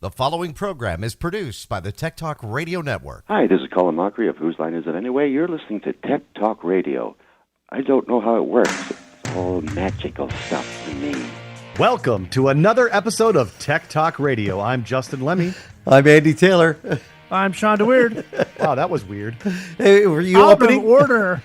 The following program is produced by the Tech Talk Radio Network. Hi, this is Colin Mockery of Whose Line Is It Anyway? You're listening to Tech Talk Radio. I don't know how it works. It's all magical stuff to me. Welcome to another episode of Tech Talk Radio. I'm Justin Lemmy. I'm Andy Taylor. I'm Shawn DeWeird. Wow, that was weird. Hey, were you Out opening? of order.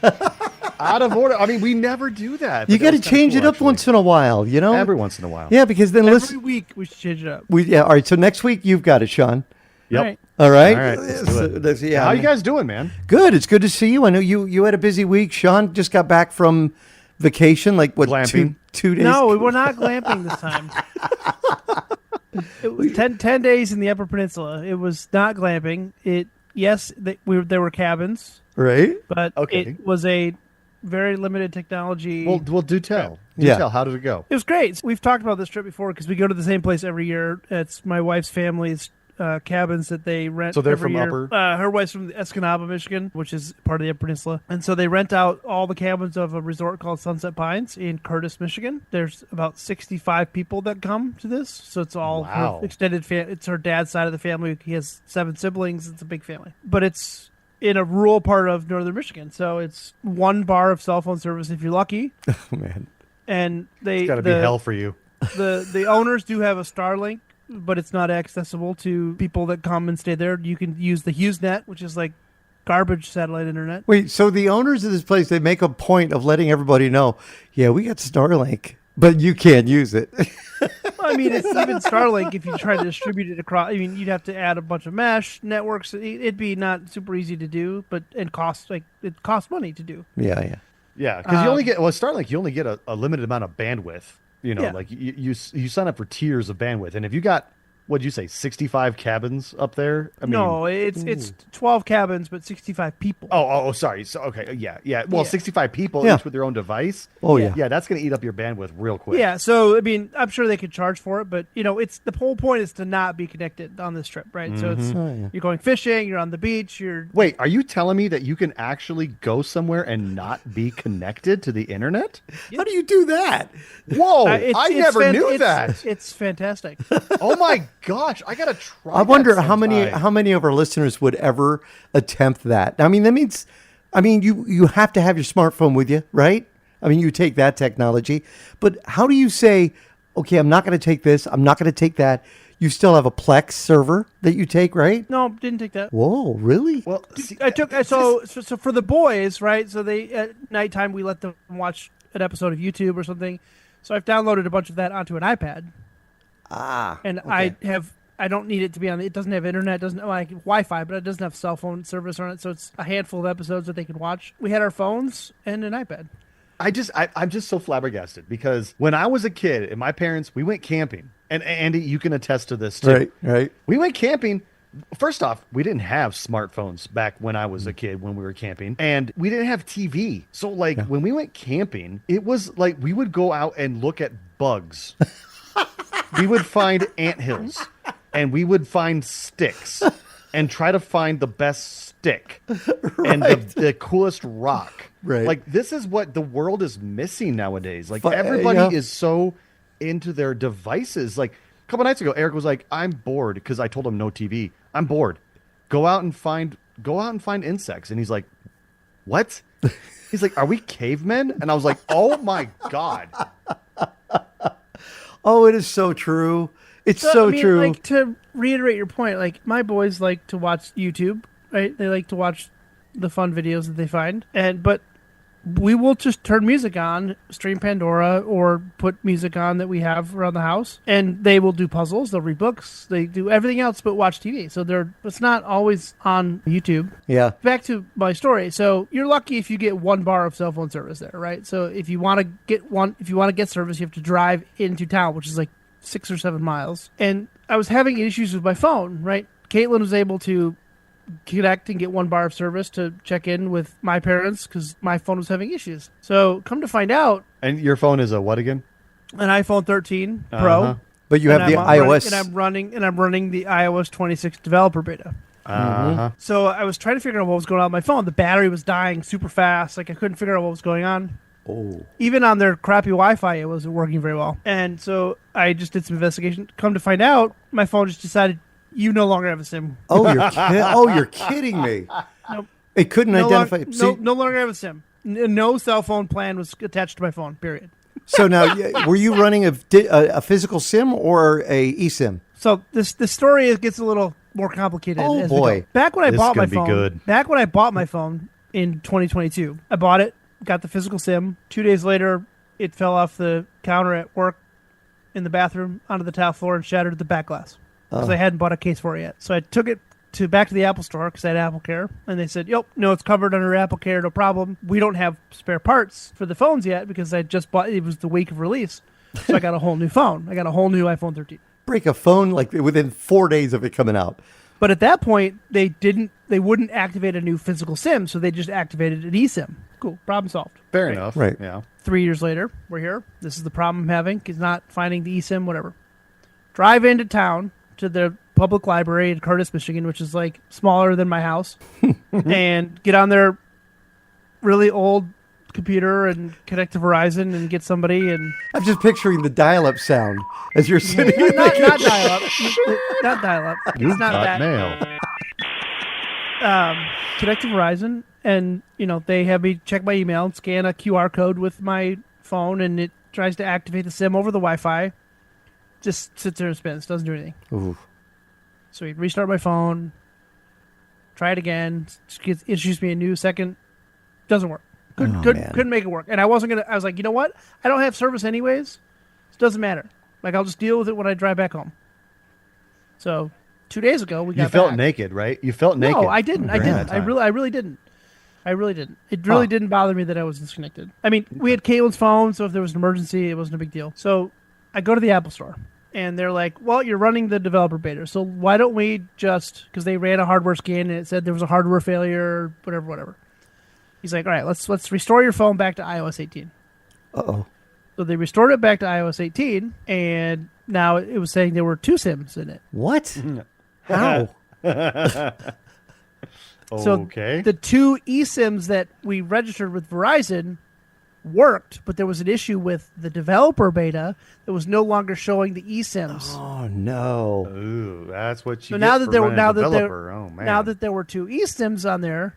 Out of order. I mean, we never do that. You got to change it up once in a while, you know? Every once in a while. Yeah, because then Every week we should change it up. all right, so next week you've got it, Sean. Yep. Right. All right? All right, let's do it. Yeah, How you guys doing, man? Good. It's good to see you. I know you had a busy week. Sean just got back from vacation, like what, Glamping. two days? No, we were not glamping this time. It was 10 days in the Upper Peninsula. It was not glamping. There were cabins, Right? but Okay. it was a very limited technology. Well, do tell. Do Yeah. tell. How did it go? It was great. We've talked about this trip before because we go to the same place every year. It's my wife's family's cabins that they rent. So they're every from year. Upper? Her wife's from Escanaba, Michigan, which is part of the Upper Peninsula. And so they rent out all the cabins of a resort called Sunset Pines in Curtis, Michigan. There's about 65 people that come to this. So it's all Wow. her extended it's her dad's side of the family. He has 7 siblings. It's a big family. But it's in a rural part of northern Michigan. So it's one bar of cell phone service if you're lucky. Oh, man. And It's got to be hell for you. the owners do have a Starlink, but it's not accessible to people that come and stay there. You can use the HughesNet, which is like garbage satellite internet. Wait, so the owners of this place, they make a point of letting everybody know, yeah, we got Starlink, but you can't use it. I mean, it's even Starlink if you try to distribute it across. I mean, you'd have to add a bunch of mesh networks. It'd be not super easy to do, but it costs money to do. Yeah. Yeah, because you only get Starlink. You only get a limited amount of bandwidth. You know, Yeah. like you sign up for tiers of bandwidth, and if you got what'd you say, 65 cabins up there? I mean, No, it's 12 cabins, but 65 people. Oh, sorry. So okay, yeah. Well, Yeah. 65 people Yeah. each with their own device. Oh, yeah. Yeah, that's going to eat up your bandwidth real quick. Yeah, so I mean, I'm sure they could charge for it, but it's the whole point is to not be connected on this trip, right? So it's you're going fishing, you're on the beach, Wait, are you telling me that you can actually go somewhere and not be connected to the internet? How do you do that? Whoa, it's I never knew it's- that. It's fantastic. Oh my gosh, I gotta try. I wonder that how many of our listeners would ever attempt that. I mean, that means, you have to have your smartphone with you, right? I mean, you take that technology, but how do you say, okay, I'm not going to take this, I'm not going to take that? You still have a Plex server that you take, right? No, didn't take that. Whoa, really? Well, see, So for the boys, right? So they at nighttime we let them watch an episode of YouTube or something. So I've downloaded a bunch of that onto an iPad. And okay. I don't need it to be on. It doesn't have internet, doesn't like Wi-Fi, but it doesn't have cell phone service on it. So it's a handful of episodes that they can watch. We had our phones and an iPad. I'm just so flabbergasted because when I was a kid and my parents, we went camping, and Andy, you can attest to this too. Right. We went camping. First off, we didn't have smartphones back when I was a kid when we were camping, and we didn't have TV. So when we went camping, it was like we would go out and look at bugs. We would find anthills, and we would find sticks and try to find the best stick and the coolest rock. Right. Like, this is what the world is missing nowadays. Like, But, everybody is so into their devices. Like, a couple nights ago, Eric was like, I'm bored because I told him no TV. I'm bored. Go out and find insects. And he's like, what? He's like, are we cavemen? And I was like, oh my God. Oh, it is so true. It's so true. Like, to reiterate your point, like my boys like to watch YouTube, right? They like to watch the fun videos that they find, but we will just turn music on, stream Pandora, or put music on that we have around the house, and they will do puzzles, they'll read books, they do everything else but watch TV. So it's not always on YouTube. Yeah. Back to my story. So you're lucky if you get one bar of cell phone service there, right? So if you want to get service, you have to drive into town, which is like 6 or 7 miles. And I was having issues with my phone, right? Caitlin was able to connect and get one bar of service to check in with my parents because my phone was having issues. So come to find out, And your phone is a what again? an iPhone 13 Pro. But you have the iOS. and I'm running the iOS 26 developer beta. So I was trying to figure out what was going on with my phone. The battery was dying super fast. Like, I couldn't figure out what was going on. Even on their crappy Wi-Fi, it wasn't working very well. And so I just did some investigation. Come to find out, my phone just decided you no longer have a SIM. You're kidding me. Nope. It couldn't identify. No longer have a SIM. No cell phone plan was attached to my phone. Period. So now, were you running a physical SIM or a eSIM? So the story gets a little more complicated. Oh as we boy! go. Back when I bought my gonna phone, be good. back when I bought my phone in 2022, I bought it, got the physical SIM. 2 days later, it fell off the counter at work in the bathroom onto the tile floor and shattered the back glass because I hadn't bought a case for it yet. So I took it back to the Apple store because I had Apple Care, and they said, "Yep, no, it's covered under Apple Care, no problem. We don't have spare parts for the phones yet because I just bought. It was the week of release, so I got a whole new phone. I got a whole new iPhone 13." Break a phone like within 4 days of it coming out. But at that point, they wouldn't activate a new physical SIM, so they just activated an eSIM. Cool, problem solved. Fair enough. Right. Yeah. 3 years later, we're here. This is the problem I'm having. Is not finding the eSIM, whatever. Drive into town to the public library in Curtis, Michigan, which is like smaller than my house, and get on their really old computer and connect to Verizon and get somebody and I'm just picturing the dial-up sound as you're sitting here. not dial up, not dial up. It's not that. Mail. Connect to Verizon, and they have me check my email and scan a QR code with my phone, and it tries to activate the SIM over the Wi-Fi. Just sits there and spins, doesn't do anything. Ooh. So we restart my phone, try it again, introduce me a new second, doesn't work. Couldn't make it work. And I was like, you know what? I don't have service anyways. It doesn't matter. Like, I'll just deal with it when I drive back home. So 2 days ago, we got You felt back. naked, right? You felt naked. No, I didn't. I during that didn't. time. I really didn't. It really didn't bother me that I was disconnected. I mean, we had Caitlin's phone, so if there was an emergency, it wasn't a big deal. So I go to the Apple store, and they're like, well, you're running the developer beta, so why don't we just, because they ran a hardware scan, and it said there was a hardware failure, whatever. He's like, all right, let's restore your phone back to iOS 18. Uh-oh. So they restored it back to iOS 18, and now it was saying there were 2 SIMs in it. What? How? So Okay. the 2 eSIMs that we registered with Verizon worked, but there was an issue with the developer beta that was no longer showing the eSIMs. Oh no. Ooh, that's what you So get now that for there were running a developer. Oh man. now that there were 2 eSIMs on there,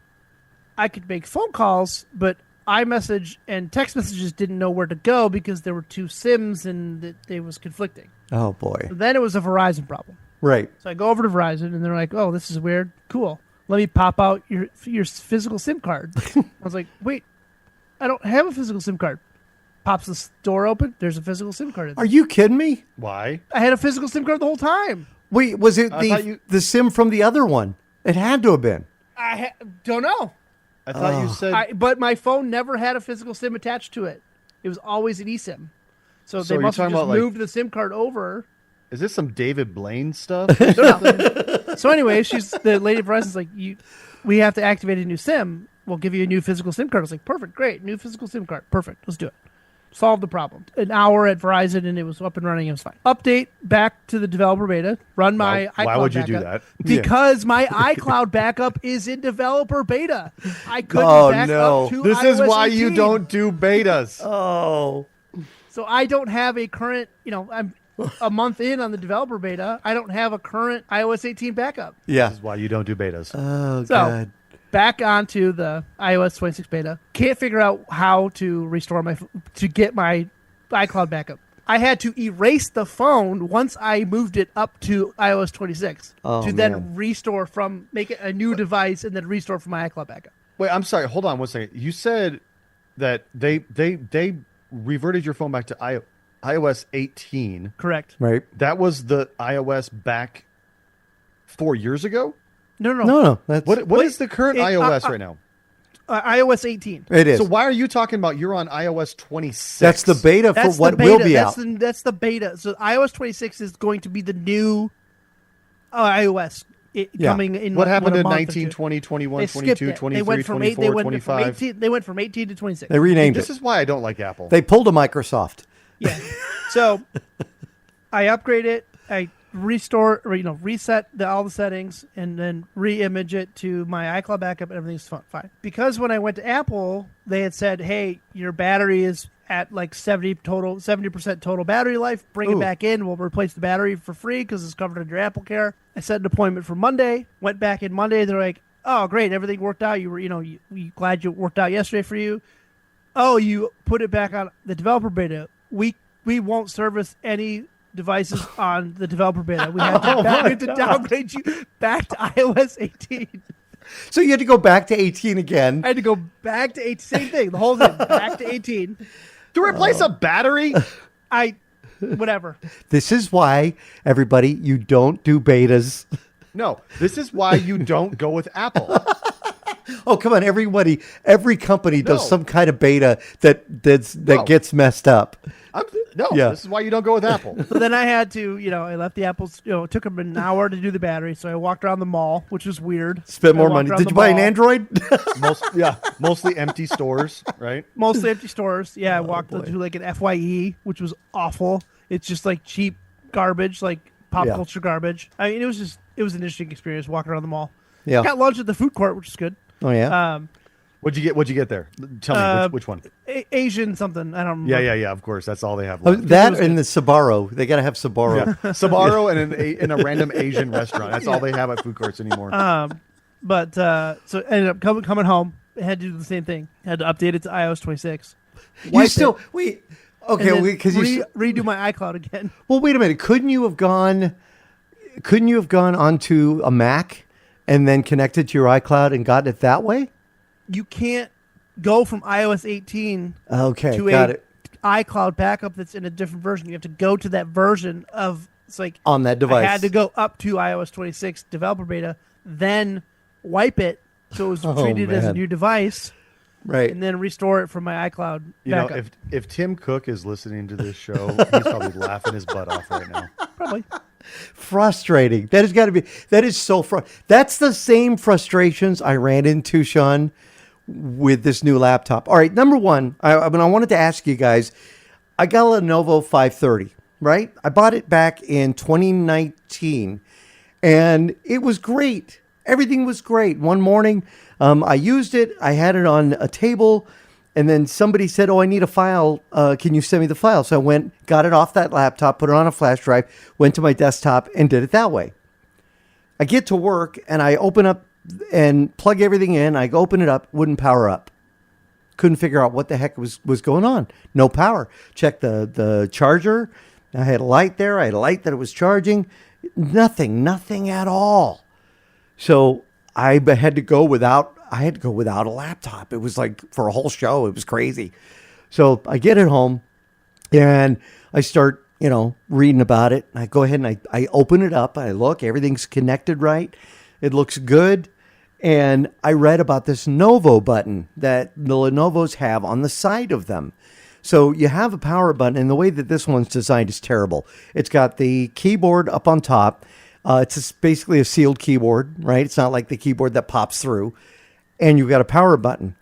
I could make phone calls, but iMessage and text messages didn't know where to go because there were 2 SIMs and it was conflicting. Oh boy. So then it was a Verizon problem. Right. So I go over to Verizon and they're like, "Oh, this is weird. Cool. Let me pop out your physical SIM card." I was like, "Wait, I don't have a physical SIM card." Pops the door open. There's a physical SIM card in there. Are you kidding me? Why? I had a physical SIM card the whole time. Wait, was it I thought you- the SIM from the other one? It had to have been. I don't know. I thought you said. But my phone never had a physical SIM attached to it. It was always an eSIM. So they you're must have talking just about, like- moved the SIM card over. Is this some David Blaine stuff? So anyway, the lady at Verizon's like, we have to activate a new SIM. We'll give you a new physical SIM card. I was like, perfect, great, new physical SIM card, perfect, let's do it. Solve the problem. An hour at Verizon, and it was up and running. It was fine. Update back to the developer beta. Run my iCloud why would you do backup. that? Because my iCloud backup is in developer beta. I couldn't Oh, back no. up to This is iOS why you 18. don't do betas. Oh. So I don't have a current, I'm a month in on the developer beta. I don't have a current iOS 18 backup. Yeah. This is why you don't do betas. Oh So god. back onto the iOS 26 beta. Can't figure out how to restore to get my iCloud backup. I had to erase the phone once I moved it up to iOS 26 to then man. restore make it a new device and then restore from my iCloud backup. Wait, I'm sorry. Hold on one second. You said that they reverted your phone back to iOS 18. Correct. Right. That was the iOS back 4 years ago? No. That's What is the current it- iOS right now? iOS 18. it is. So why are you talking about you're on iOS 26? That's the beta for That's what the beta. will be that's out. that's the beta. So iOS 26 is going to be the new iOS Yeah. coming in. What happened a to month or 19, two. 20, 21, They 22, skipped it. 23, They went from 24, 25? 18. They went from 18 to 26. They renamed This it. is why I don't like Apple. They pulled a Microsoft. Yeah. So I upgrade it. I restore or reset all the settings and then re-image it to my iCloud backup and everything's fine. Because when I went to Apple, they had said, "Hey, your battery is at like 70% total battery life. Bring it back in. We'll replace the battery for free because it's covered under Apple Care." I set an appointment for Monday. Went back in Monday. They're like, "Oh, great, everything worked out. You were, you glad it worked out yesterday for you? Oh, you put it back on the developer beta. We won't service any devices on the developer beta. We have to downgrade you back to iOS 18." So you had to go back to 18 again. I had to go back to 18. Same thing. The whole thing. Back to 18. To replace a battery? Whatever. This is why, everybody, you don't do betas. No, this is why you don't go with Apple. Oh, come on, everybody. Every company does some kind of beta that gets messed up. This is why you don't go with Apple. So then I had to, I left the Apples, it took them an hour to do the battery. So I walked around the mall, which was weird. Spent more money. Did you buy an Android? Mostly empty stores, right? Mostly empty stores. Yeah, I walked to like an FYE, which was awful. It's just like cheap garbage, like pop culture garbage. I mean, it was an interesting experience walking around the mall. Yeah. Got lunch at the food court, which is good. Oh, yeah? What'd you get there? Tell me which one. Asian something. I don't remember. Yeah. Of course, that's all they have. Oh, Left. that and the Sbarro. They got to have Sbarro. Yeah. Sbarro and in a random Asian restaurant. That's all they have at food courts anymore. But so ended up coming home. I had to do the same thing. Had to update it to iOS 26. Wait. Okay, because redo my iCloud again. Well, wait a minute. Couldn't you have gone onto a Mac and then connected to your iCloud and gotten it that way? You can't go from iOS 18 to got iCloud backup that's in a different version. You have to go to that version of it's like on that device. I had to go up to iOS 26 developer beta, then wipe it so it was treated as a new device. Right. And then restore it from my iCloud backup. If Tim Cook is listening to this show, he's probably laughing his butt off right now. Probably. Frustrating. That is so frustrating. That's the same frustrations I ran into, Shawn, with this new laptop. All right, number one, I wanted to ask you guys, I got a Lenovo 530, right? I bought it back in 2019, and it was great. Everything was great. One morning, I used it. I had it on a table, and then somebody said, "Oh, I need a file. Can you send me the file?" So I went, got it off that laptop, put it on a flash drive, went to my desktop, and did it that way. I get to work, and I open up and plug everything in. I open it up, wouldn't power up. Couldn't figure out what the heck was going on. No power. Checked the charger. I had a light there. I had a light that it was charging. Nothing at all. So I had to go without a laptop. It was like for a whole show. It was crazy. So I get it home and I start, reading about it. I go ahead and I open it up. I look, everything's connected right. It looks good. And I read about this Novo button that the Lenovos have on the side of them. So you have a power button, and the way that this one's designed is terrible. It's got the keyboard up on top. It's basically a sealed keyboard, right? It's not like the keyboard that pops through. And you've got a power button.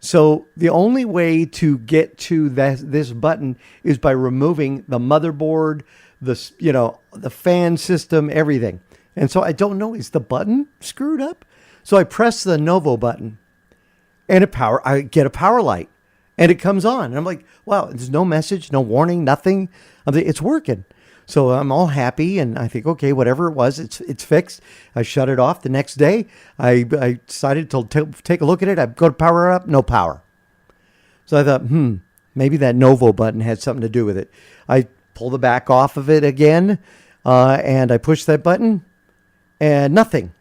So the only way to get to this button is by removing the motherboard, the fan system, everything. And so I don't know, is the button screwed up? So I press the Novo button, and I get a power light, and it comes on. And I'm like, wow, there's no message, no warning, nothing. It's working. So I'm all happy, and I think, okay, whatever it was, it's fixed. I shut it off. The next day, I decided to take a look at it. I go to power up, no power. So I thought, maybe that Novo button had something to do with it. I pull the back off of it again, and I push that button, and nothing.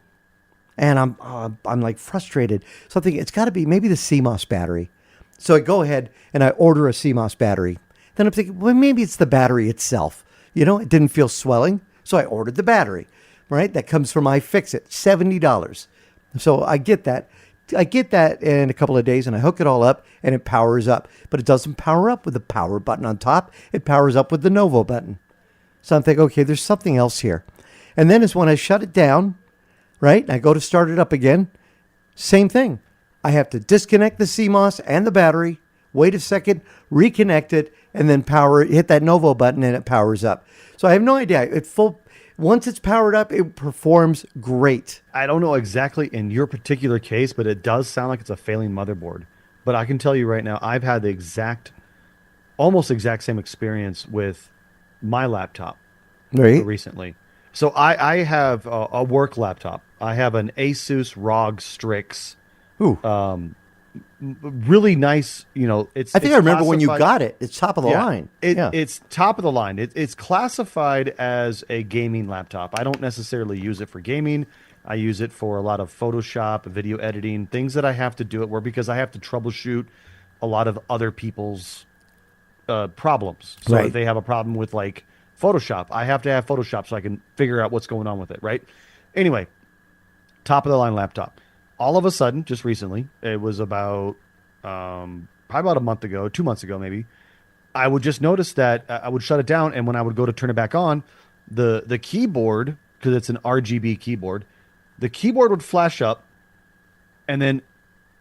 And I'm like frustrated. So I think it's got to be maybe the CMOS battery. So I go ahead and I order a CMOS battery. Then I'm thinking, well, maybe it's the battery itself. It didn't feel swelling. So I ordered the battery, right? That comes from iFixit, $70. So I get that. In a couple of days, and I hook it all up, and it powers up. But it doesn't power up with the power button on top. It powers up with the Novo button. So I'm thinking, okay, there's something else here. And then is when I shut it down, right? And I go to start it up again. Same thing. I have to disconnect the CMOS and the battery, wait a second, reconnect it, and then hit that Novo button, and it powers up. So I have no idea. once it's powered up, it performs great. I don't know exactly in your particular case, but it does sound like it's a failing motherboard. But I can tell you right now, I've had the almost exact same experience with my laptop Right. recently. So I have a work laptop. I have an Asus ROG Strix. Ooh. Really nice, it's. I think it's I remember when you classified- got it. It's top of the line. It's top of the line. It's classified as a gaming laptop. I don't necessarily use it for gaming. I use it for a lot of Photoshop, video editing, things that I have to do it where because I have to troubleshoot a lot of other people's problems. So Right. if they have a problem with like Photoshop, I have to have Photoshop so I can figure out what's going on with it, right? Anyway, top of the line laptop. All of a sudden, just recently, it was about probably about a month ago, 2 months ago maybe, I would just notice that I would shut it down, and when I would go to turn it back on, the keyboard, because it's an RGB keyboard, the keyboard would flash up, and then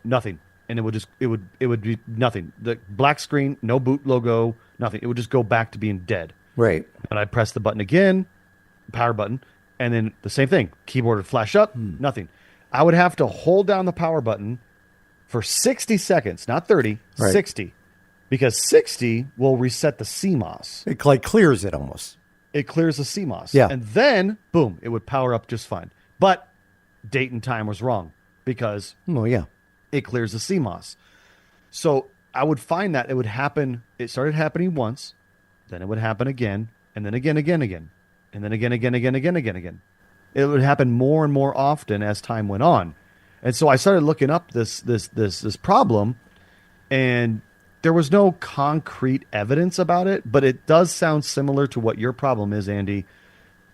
nothing, and it would be nothing. The black screen, no boot logo, nothing. It would just go back to being dead. Right. And I'd press the button again, power button, and then the same thing. Keyboard would flash up, nothing. I would have to hold down the power button for 60 seconds, not 30, Right. 60. Because 60 will reset the CMOS. It like clears it almost. It clears the CMOS. Yeah. And then, boom, it would power up just fine. But date and time was wrong because Oh, yeah. it clears the CMOS. So I would find that it would happen. It started happening once, then it would happen again, and then again, and then again. It would happen more and more often as time went on. And so I started looking up this problem, and there was no concrete evidence about it, but it does sound similar to what your problem is, Andy.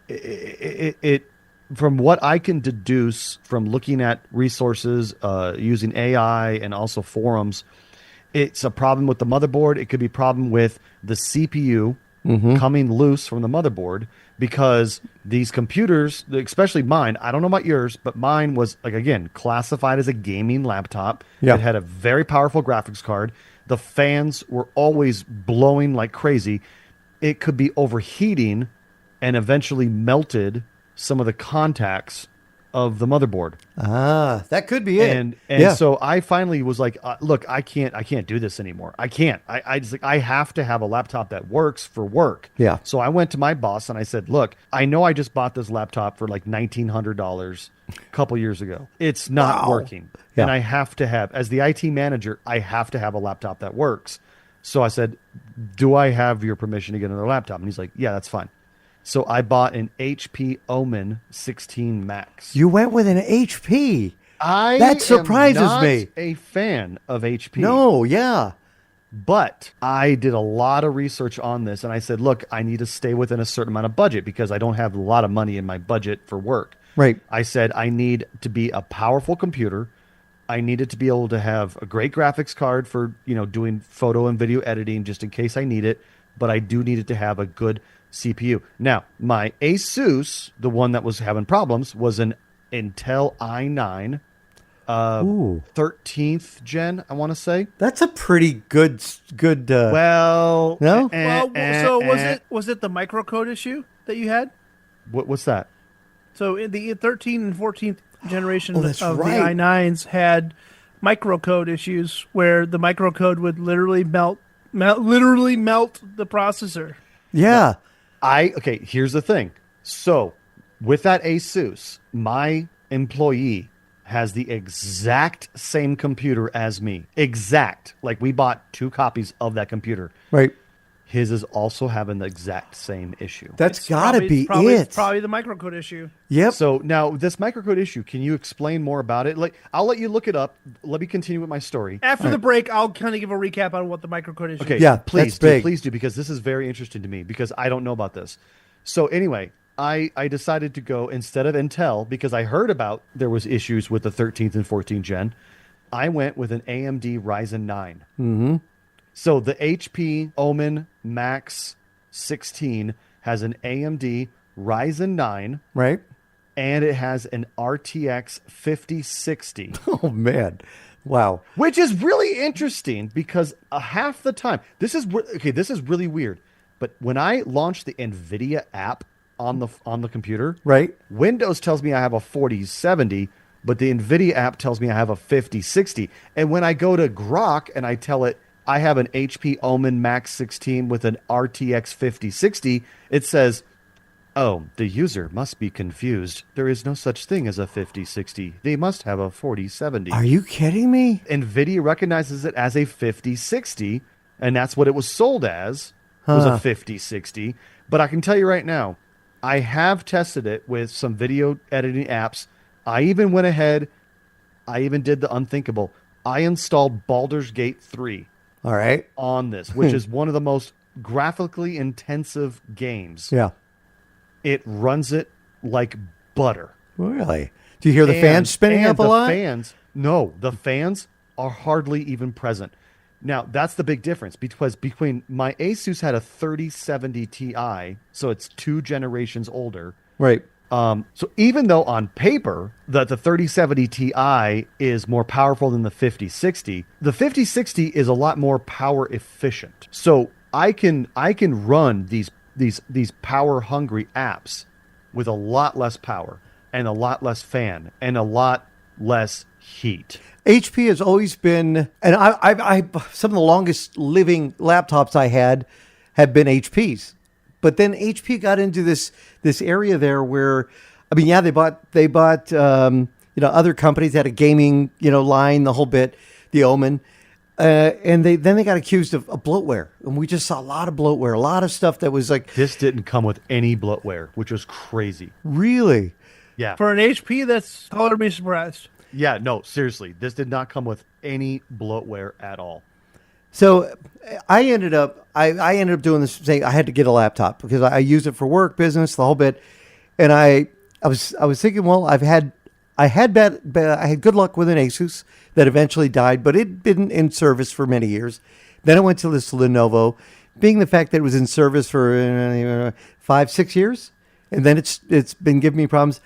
It from what I can deduce from looking at resources, using AI and also forums, it's a problem with the motherboard. It could be a problem with the CPU coming loose from the motherboard because these computers, especially mine, I don't know about yours, but mine was, like, again, classified as a gaming laptop. Yeah. It had a very powerful graphics card. The fans were always blowing like crazy. It could be overheating and eventually melted some of the contacts of the motherboard. Ah, that could be it. And yeah. so I finally was like, look, I can't do this anymore. I can't. I just like, I have to have a laptop that works for work. Yeah. So I went to my boss and I said, look, I know I just bought this laptop for like $1,900 a couple years ago. It's not working. Yeah. And I have to have, as the IT manager, I have to have a laptop that works. So I said, do I have your permission to get another laptop? And he's like, yeah, that's fine. So I bought an HP Omen 16 Max. You went with an HP. I That surprises am not me. a fan of HP. No, yeah. But I did a lot of research on this, and I said, look, I need to stay within a certain amount of budget because I don't have a lot of money in my budget for work. Right. I said I need to be a powerful computer. I needed to be able to have a great graphics card for, doing photo and video editing just in case I need it. But I do need it to have a good CPU. Now, my Asus, the one that was having problems, was an Intel i9 13th gen, I want to say. That's a pretty good. Well, No? So was it the microcode issue that you had? what's that? So in the 13th and 14th generation that's of right. the i9s had microcode issues where the microcode would literally melt the processor. Yeah. Okay, here's the thing. So, with that Asus, my employee has the exact same computer as me. Exact. Like, we bought 2 copies of that computer. Right. His is also having the exact same issue. That's got to be it. Probably the microcode issue. Yep. So, now, this microcode issue, can you explain more about it? Like, I'll let you look it up. Let me continue with my story. After the break, I'll kind of give a recap on what the microcode issue Okay, is. Yeah, please that's big. please do, because this is very interesting to me because I don't know about this. So anyway, I decided to go instead of Intel because I heard about there was issues with the 13th and 14th gen. I went with an AMD Ryzen 9. Mm-hmm. So the HP Omen Max 16 has an AMD Ryzen 9, Right. and it has an RTX 5060. Oh, man. Wow. Which is really interesting because half the time, this is really weird. But when I launched the NVIDIA app on the computer. Right. Windows tells me I have a 4070, but the NVIDIA app tells me I have a 5060. And when I go to Grok and I tell it I have an HP Omen Max 16 with an RTX 5060, it says, "Oh, the user must be confused. There is no such thing as a 5060. They must have a 4070." Are you kidding me? NVIDIA recognizes it as a 5060, and that's what it was sold as, was a 5060. But I can tell you right now, I have tested it with some video editing apps. I even went ahead, I even did the unthinkable. I installed Baldur's Gate 3 All right. on this, which is one of the most graphically intensive games. Yeah. It runs it like butter. Really? Do you hear the fans spinning up a lot? The fans are hardly even present. Now, that's the big difference, because between my Asus had a 3070 Ti, so it's 2 generations older. Right. So even though on paper that the 3070 Ti is more powerful than the 5060, the 5060 is a lot more power efficient. So I can run these power hungry apps with a lot less power and a lot less fan and a lot less heat. HP has always been, and I some of the longest living laptops I had have been HPs, but then HP got into this area there where, I mean, yeah, they bought other companies that had a gaming line, the whole bit, the Omen, and they got accused of bloatware, and we just saw a lot of bloatware, a lot of stuff that was like, This didn't come with any bloatware, which was crazy. really. Yeah. For an HP, that's color me surprised. Yeah, no, seriously. This did not come with any bloatware at all. So I ended up doing this thing. I had to get a laptop because I use it for work, business, the whole bit. And I was thinking, well, I had good luck with an Asus that eventually died, but it'd been in service for many years. Then I went to this Lenovo, being the fact that it was in service for 5-6 years, and then it's been giving me problems.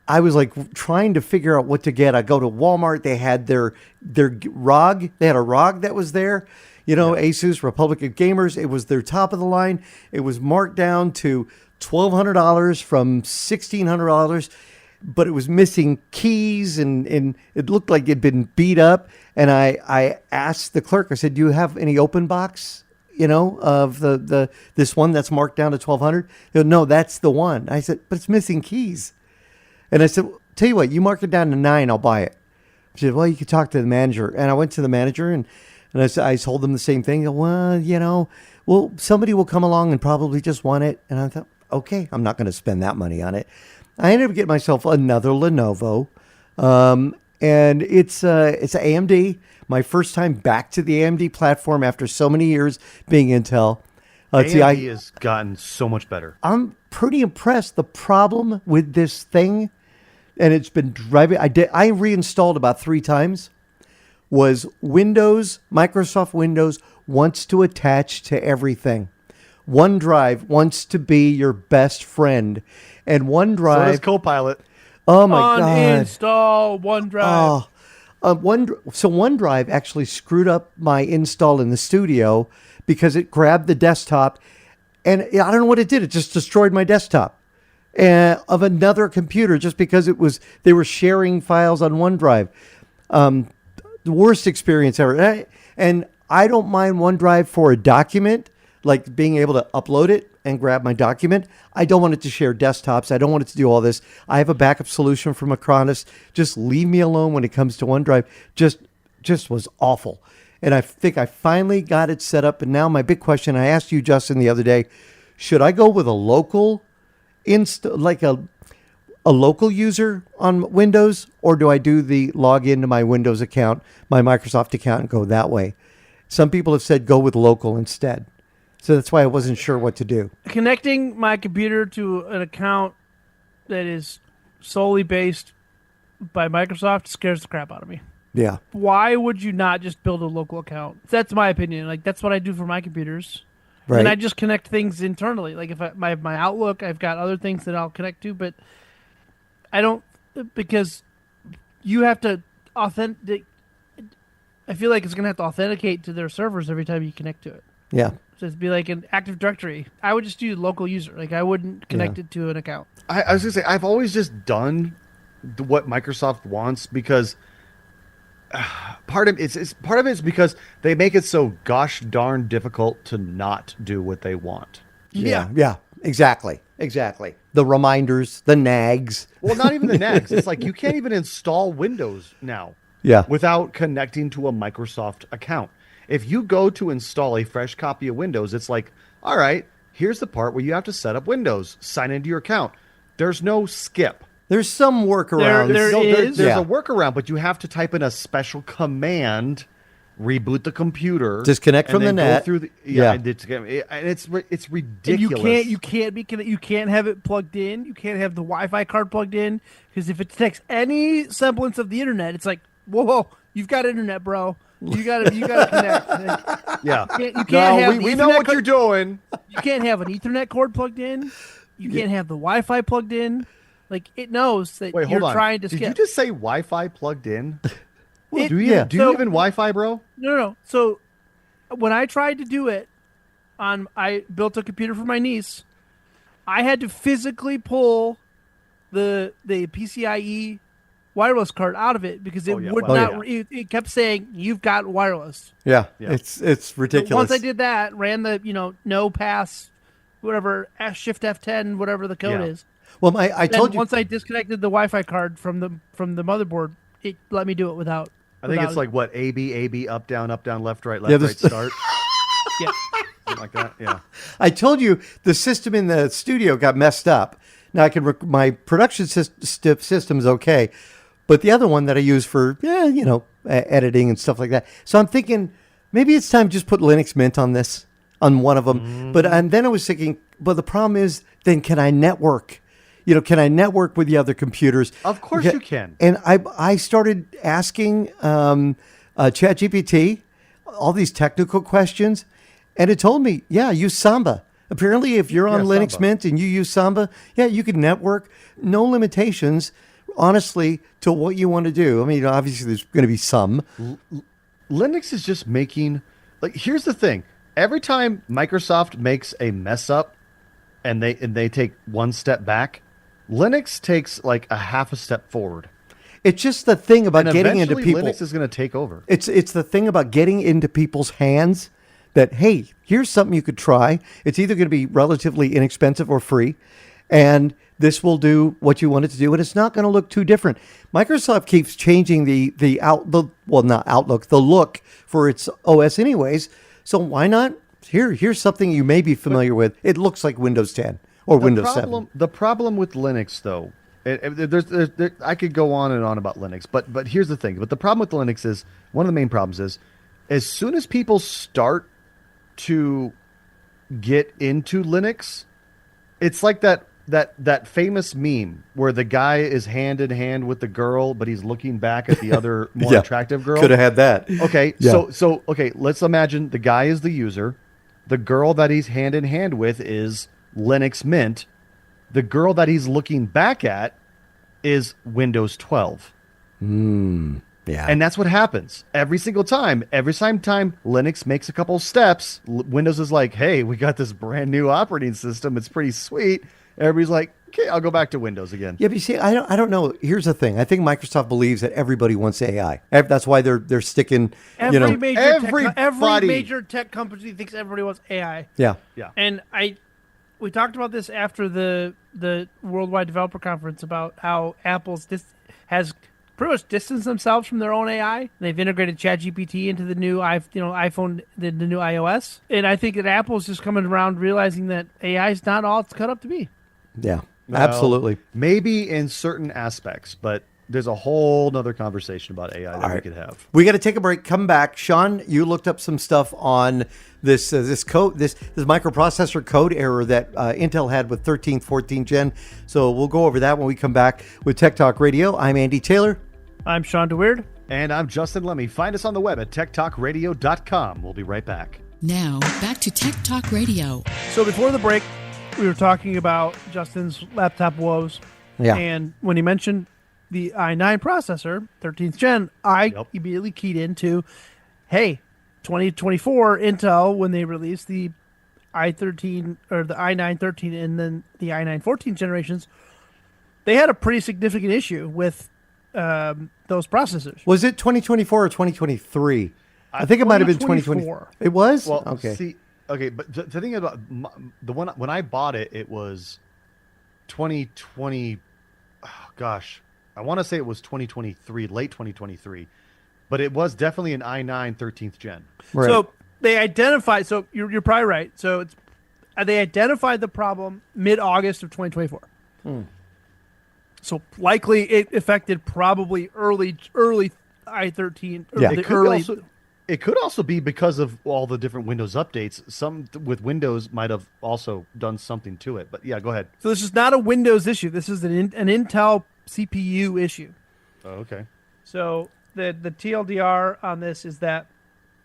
I was like trying to figure out what to get. I go to Walmart. They had their ROG. They had a ROG that was there. Asus, Republic of Gamers. It was their top of the line. It was marked down to $1,200 from $1,600, but it was missing keys and it looked like it'd been beat up. And I asked the clerk, I said, "Do you have any open box, of this one that's marked down to $1,200?" They go, "No, that's the one." I said, "But it's missing keys." And I said, "Tell you what, you mark it down to $9, I'll buy it." She said, "Well, you could talk to the manager." And I went to the manager and I told them the same thing. Well, somebody will come along and probably just want it. And I thought, okay, I'm not going to spend that money on it. I ended up getting myself another Lenovo. And it's AMD. My first time back to the AMD platform after so many years being Intel. AMD has gotten so much better. I'm pretty impressed. The problem with this thing, and it's been driving, I reinstalled about 3 times, was Microsoft Windows wants to attach to everything. OneDrive wants to be your best friend. And OneDrive... So does Copilot. Oh, my God. Uninstall OneDrive. So OneDrive actually screwed up my install in the studio because it grabbed the desktop, and I don't know what it did. It just destroyed my desktop of another computer just because they were sharing files on OneDrive. The worst experience ever. And I don't mind OneDrive for a document, like being able to upload it and grab my document. I don't want it to share desktops. I don't want it to do all this. I have a backup solution from Acronis. Just leave me alone when it comes to OneDrive. Just was awful. And I think I finally got it set up. And now my big question, I asked you, Justin, the other day, should I go with a local a local user on Windows, or do I do the log into my Windows account, my Microsoft account, and go that way? Some people have said go with local instead. So that's why I wasn't sure what to do. Connecting my computer to an account that is solely based by Microsoft scares the crap out of me. Yeah. Why would you not just build a local account? That's my opinion. Like, that's what I do for my computers. Right. And I just connect things internally. Like, if I have my Outlook, I've got other things that I'll connect to, but I don't, because you have to I feel like it's going to have to authenticate to their servers every time you connect to it. Yeah. Just be like an Active Directory. I would just do local user. Like I wouldn't connect it to an account. I was gonna say I've always just done what Microsoft wants because part of it's because they make it so gosh darn difficult to not do what they want. Yeah, exactly. The reminders, the nags. Well, not even the nags. It's like you can't even install Windows now. Yeah. Without connecting to a Microsoft account. If you go to install a fresh copy of Windows, it's like, all right, here's the part where you have to set up Windows, sign into your account. There's no skip. There's some workaround. There's a workaround, but you have to type in a special command, reboot the computer, disconnect from the then net. go through and it's ridiculous. And you can't have it plugged in. You can't have the Wi-Fi card plugged in because if it detects any semblance of the internet, it's like, whoa, you've got internet, bro. You gotta connect. Yeah, you can't have. We know what you're doing. You can't have an Ethernet cord plugged in. You can't have the Wi-Fi plugged in. Like it knows that Wait, you're hold on. trying to Did skip. you just say Wi-Fi plugged in? It- do you yeah. do you even Wi-Fi, bro? No. So when I tried to do it I built a computer for my niece. I had to physically pull the PCIe wireless card out of it because it would not. Yeah. It kept saying you've got wireless. Yeah. It's ridiculous. So once I did that, ran the no pass, whatever Shift F10, whatever the code is. Well, I told you once I disconnected the Wi-Fi card from the motherboard, it let me do it without. I think it's like what AB up down left right Yeah, right start. Yeah. Something like that. Yeah. I told you the system in the studio got messed up. Now I can my production system's okay, but the other one that I use for editing and stuff like that. So I'm thinking maybe it's time to just put Linux Mint on one of them. And then I was thinking, but the problem is, then can I network? Can I network with the other computers? Of course you can. And I started asking ChatGPT all these technical questions, and it told me, use Samba. Apparently, if you're on Linux Samba. Mint and you use Samba, you can network. No limitations, honestly, to what you want to do. I mean, obviously, there's going to be some. Linux is just making, here's the thing. Every time Microsoft makes a mess up and they take one step back, Linux takes like a half a step forward. It's just the thing about And getting into eventually people. Linux is going to take over. It's the thing about getting into people's hands that, hey, here's something you could try. It's either going to be relatively inexpensive or free, and this will do what you want it to do, and it's not going to look too different. Microsoft keeps changing the look for its OS anyways, so why not? Here's something you may be familiar with. It looks like Windows 10 or Windows 7. The problem with Linux, though, I could go on and on about Linux, but here's the thing. But the problem with Linux is, one of the main problems is, as soon as people start to get into Linux, it's like that famous meme where the guy is hand in hand with the girl, but he's looking back at the other more attractive girl. Could have had that. Okay, Yeah. so let's imagine the guy is the user. The girl that he's hand in hand with is Linux Mint. The girl that he's looking back at is Windows 12. Yeah. And that's what happens every single time. Every time Linux makes a couple steps, Windows is like, hey, we got this brand new operating system. It's pretty sweet. Everybody's like, okay, I'll go back to Windows again. Yeah, but you see, I don't know. Here's the thing. I think Microsoft believes that everybody wants AI. That's why they're sticking. Every everybody. major tech company thinks everybody wants AI. Yeah. And we talked about this after the Worldwide Developer Conference about how Apple's has pretty much distanced themselves from their own AI. They've integrated ChatGPT into the new iPhone, the new iOS, and I think that Apple's just coming around realizing that AI is not all it's cut up to be. Yeah. Well, Absolutely. Maybe in certain aspects, but there's a whole nother conversation about AI that we could have. We got to take a break. Come back, Shawn. You looked up some stuff on this microprocessor code error that Intel had with 13th, 14th gen. So we'll go over that when we come back with Tech Talk Radio. I'm Andy Taylor. I'm Shawn DeWeird. And I'm Justin Lemmy. Find us on the web at techtalkradio.com. We'll be right back. Now, back to Tech Talk Radio. So before the break, we were talking about Justin's laptop woes. Yeah. And when he mentioned the i9 processor, 13th gen, I immediately keyed into, hey, 2024 Intel, when they released the i13 or the i9 13 and then the i9 14 generations, they had a pretty significant issue with those processors. Was it 2024 or 2023? I think it might have been 2024. It was? Well, okay. See, okay, but the thing about the one when I bought it, it was 2020. Oh, gosh, I want to say it was 2023, late 2023, but it was definitely an i9 13th gen. Right. So they identified. So you're probably right. So it's they identified the problem mid-August of 2024. So likely it affected probably early i13. Yeah. It could also be because of all the different Windows updates. Some with Windows might have also done something to it. But yeah, go ahead. So this is not a Windows issue. This is an Intel CPU issue. Oh, okay. So the TLDR on this is that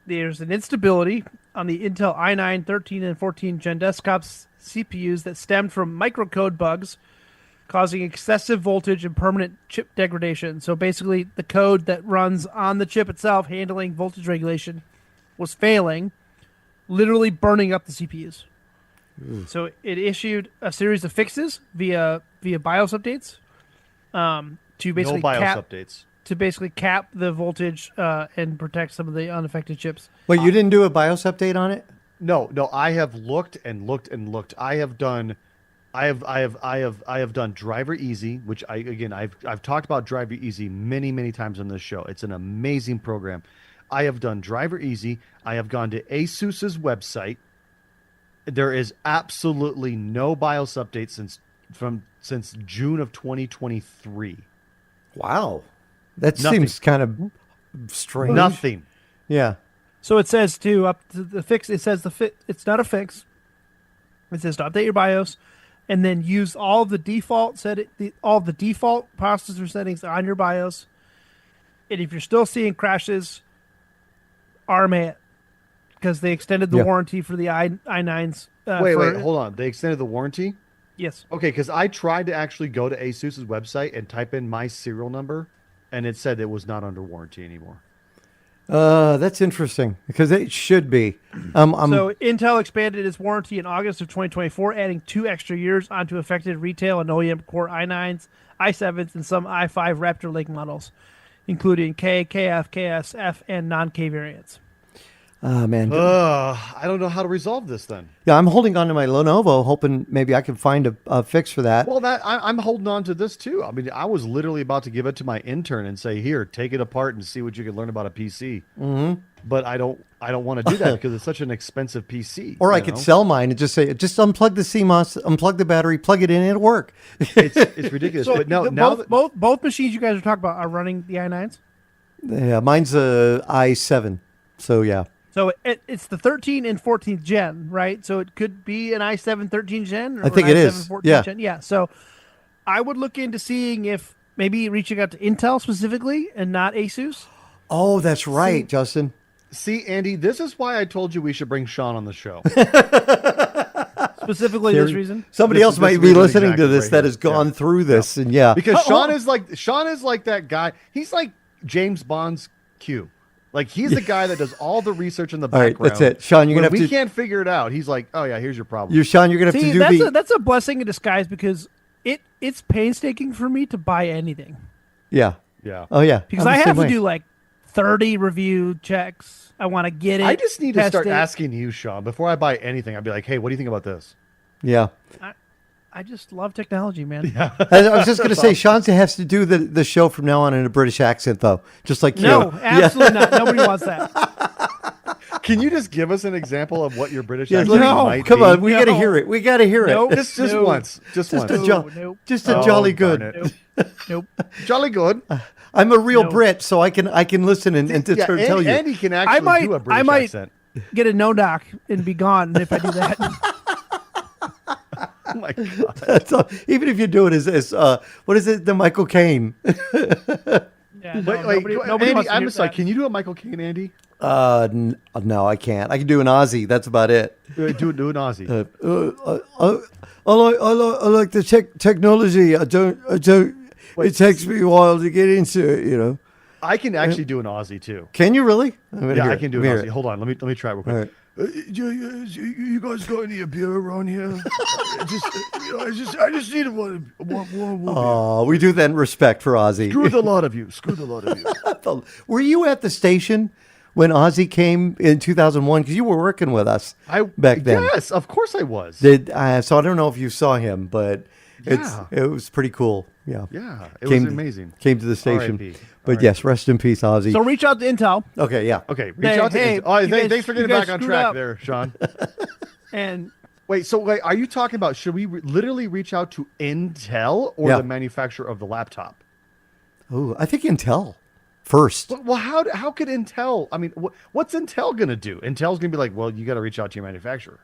there's an instability on the Intel i9 13 and 14 Gen desktops CPUs that stemmed from microcode bugs causing excessive voltage and permanent chip degradation. So basically, the code that runs on the chip itself handling voltage regulation was failing, literally burning up the CPUs. So it issued a series of fixes via BIOS updates to basically cap the voltage and protect some of the unaffected chips. Wait, you didn't do a BIOS update on it? No. I have looked and looked and looked. I have done Driver Easy, which I've talked about Driver Easy many times on this show. It's an amazing program. I have done Driver Easy. I have gone to Asus's website. There is absolutely no BIOS update since June of 2023. Wow, that seems kind of strange. Nothing. Yeah. So it says up to the fix. It says it's not a fix. It says to update your BIOS, and then use all the default processor settings on your BIOS. And if you're still seeing crashes, RMA it, because they extended the warranty for the i9s. Wait, hold on. They extended the warranty? Yes. Okay, because I tried to actually go to Asus's website and type in my serial number, and it said it was not under warranty anymore. That's interesting because it should be. So Intel expanded its warranty in August of 2024, adding 2 extra years onto affected retail and OEM Core i9s, i7s, and some i5 Raptor Lake models, including K, KF, KS, F, and non-K variants. Man. I don't know how to resolve this then. Yeah, I'm holding on to my Lenovo, hoping maybe I can find a fix for that. Well, I'm holding on to this too. I mean, I was literally about to give it to my intern and say, "Here, take it apart and see what you can learn about a PC." Mm-hmm. But I don't want to do that because it's such an expensive PC. Or I could sell mine and just say, just unplug the CMOS, unplug the battery, plug it in, and it'll work. It's ridiculous. So but no, both machines you guys are talking about are running the i9s. Yeah, mine's a i7. So yeah. So it's the 13 and 14th gen, right? So it could be an i7 13 gen. Or I think an it i7 is. 14 Yeah. Gen. Yeah. So I would look into seeing if maybe reaching out to Intel specifically and not Asus. Oh, that's right, Justin. See, Andy, this is why I told you we should bring Shawn on the show. Specifically this reason. Somebody else might be listening to this that has gone through this, and because Shawn is like that guy. He's like James Bond's Q. Like, he's the guy that does all the research in the background. All right, that's it. Shawn, you're going to have to... we can't figure it out. He's like, oh, yeah, here's your problem. Shawn, you're going to have to do that's a blessing in disguise because it's painstaking for me to buy anything. Yeah. Yeah. Oh, yeah. Because I have to do, like, 30 review checks. I want to get it. I just need to start asking you, Shawn, before I buy anything. I'd be like, hey, what do you think about this? Yeah. I just love technology, man. Yeah. I was just going to say, Shawn has to do the show from now on in a British accent, though, just like No, absolutely not. Nobody wants that. Can you just give us an example of what your British accent might come be? on, we got to hear it. We got to hear Nope. it. Just once. Just once. Just a jolly good. Nope. Jolly good. I'm a real Brit, so I can listen and tell you. Andy can actually do a British accent. Get a no doc and be gone if I do that. Oh my God! Even if you do it as what is it? The Michael Caine. Yeah, nobody Andy, I'm sorry. Can you do a Michael Caine, Andy? No, I can't. I can do an Aussie. That's about it. Do an Aussie. I like the technology. I don't. It takes me a while to get into it. You know. I can actually do an Aussie too. Can you really? Yeah, I can do an Aussie. Hold on. Let me try it real quick. You guys got any beer around here? I just need one more. Oh, we do that in respect for Ozzy. Screw the lot of you. Screw the lot of you. Were you at the station when Ozzy came in 2001? Because you were working with us back then. Yes, of course I was. So I don't know if you saw him, but Yeah. it was pretty cool. Yeah. Yeah, it was amazing. Came to the station. R.I.P.. But yes, rest in peace, Ozzy. So reach out to Intel Okay, yeah. Okay, reach Hey, out to hey, Oh, you guys- thanks for you getting guys back on screwed track up. there, Shawn. and Wait, are you talking about should we literally reach out to Intel or Yeah. the manufacturer of the laptop? Oh, I think Intel first. Well, how could Intel? I mean, what's Intel gonna do? Intel's gonna be like, well, you got to reach out to your manufacturer.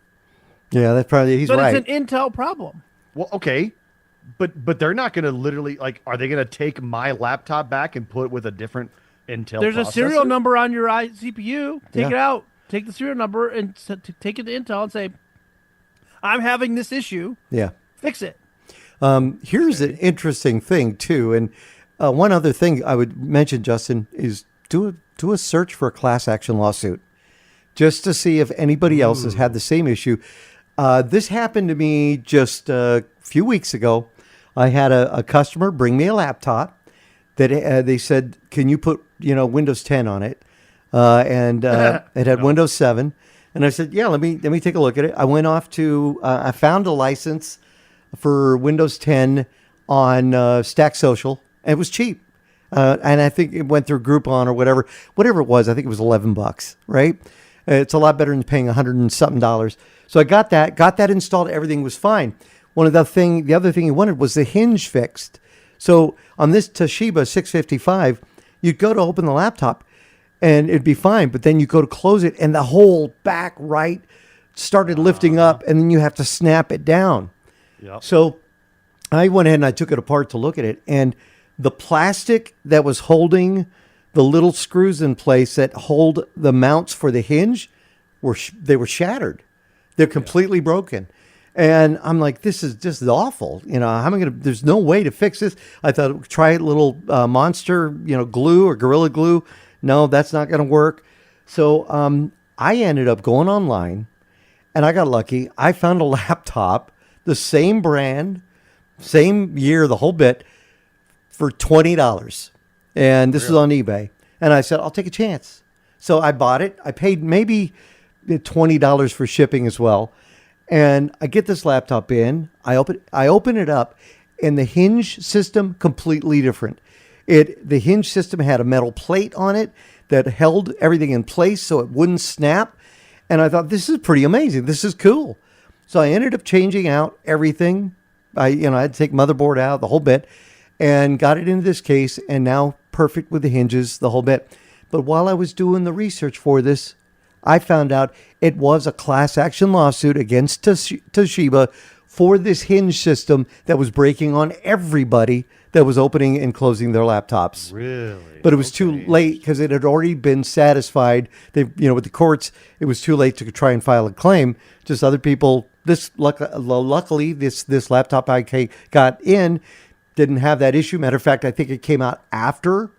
Yeah, that's probably he's but right. it's an Intel problem. Well, okay, but they're not gonna literally like. Are they gonna take my laptop back and put it with a different Intel? There's a serial processor? number on your CPU. Take Yeah. it out. Take the serial number and take it to Intel and say, I'm having this issue. Yeah. Fix it. Here's an interesting thing too, and one other thing I would mention, Justin, is do a search for a class action lawsuit, just to see if anybody else has had the same issue. This happened to me just a few weeks ago. I had a customer bring me a laptop that they said, "Can you put Windows 10 on it?" And it had Windows 7. And I said, "Yeah, let me take a look at it." I went off to I found a license for Windows 10 on Stack Social. And it was cheap, and I think it went through Groupon or whatever it was. I think it was $11, right? It's a lot better than paying $100 and something. So I got that installed. Everything was fine. The other thing he wanted was the hinge fixed. So on this Toshiba 655, you'd go to open the laptop, and it'd be fine. But then you go to close it, and the whole back right started lifting up, and then you have to snap it down. Yep. So I went ahead and I took it apart to look at it, and the plastic that was holding the little screws in place that hold the mounts for the hinge were shattered. They're completely broken. And I'm like, this is just awful. There's no way to fix this. I thought, try a little monster, glue or Gorilla Glue. No, that's not going to work. So I ended up going online, and I got lucky. I found a laptop, the same brand, same year, the whole bit, for $20. And this is on eBay. And I said, I'll take a chance. So I bought it. I paid maybe $20 for shipping as well. And I get this laptop in. I open it up, and the hinge system completely different. The hinge system had a metal plate on it that held everything in place so it wouldn't snap. And I thought, this is pretty amazing. This is cool. So I ended up changing out everything. I had to take motherboard out, the whole bit, and got it into this case, and now perfect with the hinges, the whole bit. But while I was doing the research for this, I found out it was a class action lawsuit against Toshiba for this hinge system that was breaking on everybody that was opening and closing their laptops. Really? But it was too late because it had already been satisfied. With the courts, it was too late to try and file a claim. Just other people. Luckily, this laptop I got in didn't have that issue. Matter of fact, I think it came out after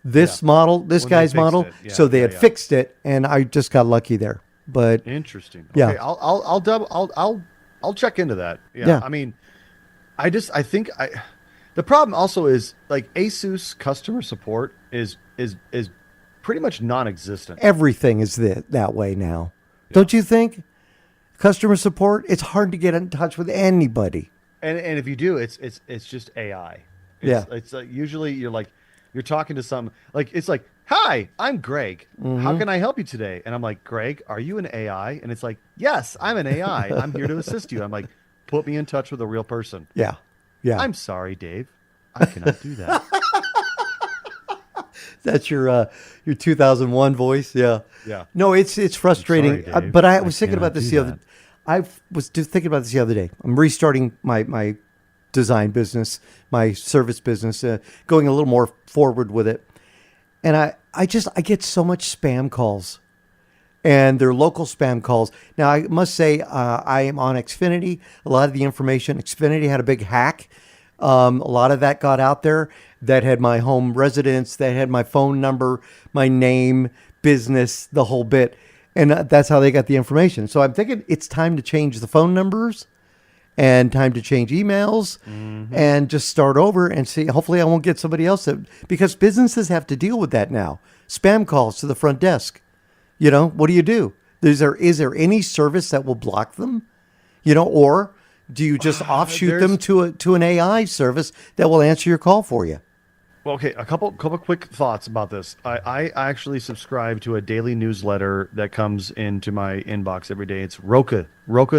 this model, this When they guy's fixed model. it. Yeah, So they had yeah. fixed it, and I just got lucky there. But Interesting. Yeah. Okay, I'll check into that. Yeah. Yeah. I mean, the problem also is like Asus customer support is pretty much non-existent. everything is that way now. Don't you think? Customer support, it's hard to get in touch with anybody. And if you do, it's just AI. It's like usually you're talking to some it's like, "Hi, I'm Greg. How can I help you today?" And I'm like, "Greg, are you an AI?" And it's like, "Yes, I'm an AI. I'm here to assist you." I'm like, "Put me in touch with a real person." Yeah. I'm sorry, Dave. I cannot do that. That's your 2001 voice. Yeah. Yeah. No, it's frustrating. sorry, Dave. But I I was thinking about cannot this do that. I was just thinking about this the other day. I'm restarting my design business, my service business, going a little more forward with it. And I get so much spam calls, and they're local spam calls. Now, I must say, I am on Xfinity. A lot of the information, Xfinity had a big hack. A lot of that got out there that had my home residence, that had my phone number, my name, business, the whole bit. And that's how they got the information. So I'm thinking it's time to change the phone numbers and time to change emails and just start over and see. Hopefully I won't get somebody else because businesses have to deal with that now. Spam calls to the front desk. What do you do? Is there any service that will block them? Or do you just offshoot them to an AI service that will answer your call for you? Well, okay, a couple quick thoughts about this. I actually subscribe to a daily newsletter that comes into my inbox every day. It's Roca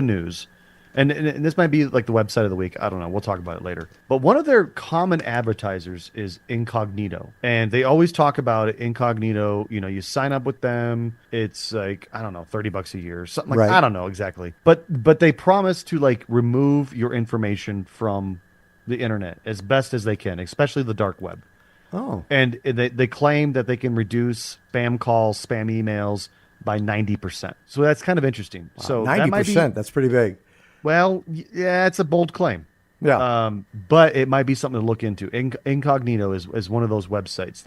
News. And this might be like the website of the week. I don't know. We'll talk about it later. But one of their common advertisers is Incognito. And they always talk about it, Incognito. You sign up with them. It's like, I don't know, $30 a year. Something like Right. I don't know exactly. But they promise to like remove your information from the internet as best as they can, especially the dark web. Oh. And they claim that they can reduce spam calls, spam emails by 90%. So that's kind of interesting. Wow, So 90%, that might be, that's pretty big. well, yeah, it's a bold claim. Yeah. But it might be something to look into. Incognito is one of those websites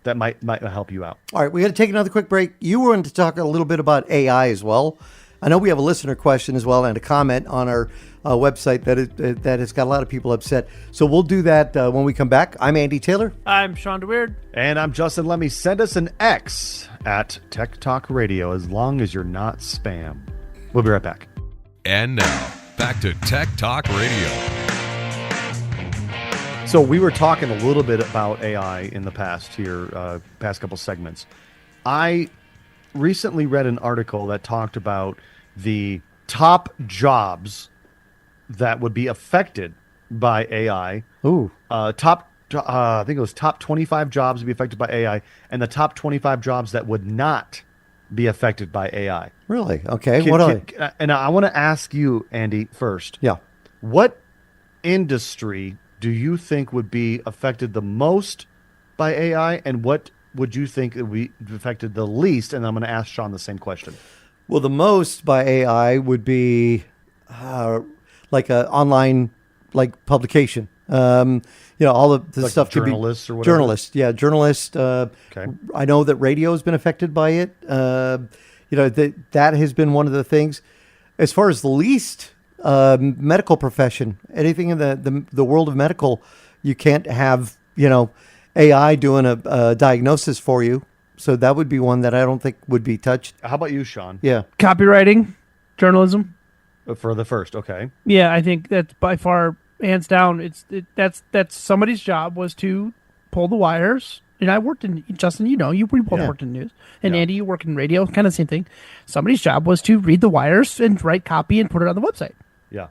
that might help you out. All right, we got to take another quick break. You wanted to talk a little bit about AI as well. I know we have a listener question as well and a comment on our website that has got a lot of people upset. So we'll do that when we come back. I'm Andy Taylor. I'm Shawn DeWeird. And I'm Justin Lemmy. Send us an X at Tech Talk Radio as long as you're not spam. We'll be right back. And now, back to Tech Talk Radio. So we were talking a little bit about AI in the past here, past couple segments. I recently read an article that talked about the top jobs that would be affected by AI. Ooh. I think it was top 25 jobs to be affected by AI, and the top 25 jobs that would not be affected by AI. Really? Okay. What are they? And I want to ask you, Andy, first. Yeah. What industry do you think would be affected the most by AI, and what would you think would be affected the least? And I'm going to ask Shawn the same question. Well, the most by AI would be like a online publication. All of the Like stuff could be journalists or whatever? journalists. Yeah, journalists. Okay. I know that radio has been affected by it. That has been one of the things. As far as the least, medical profession, anything in the world of medical, you can't have AI doing a diagnosis for you. So that would be one that I don't think would be touched. How about you, Shawn? Yeah. Copywriting, journalism. For the first, okay. Yeah, I think that's by far, hands down. That's somebody's job was to pull the wires. And I worked in, Justin, you both worked in news, and Yeah. Andy, you work in radio, kind of the same thing. Somebody's job was to read the wires and write copy and put it on the website. Yeah.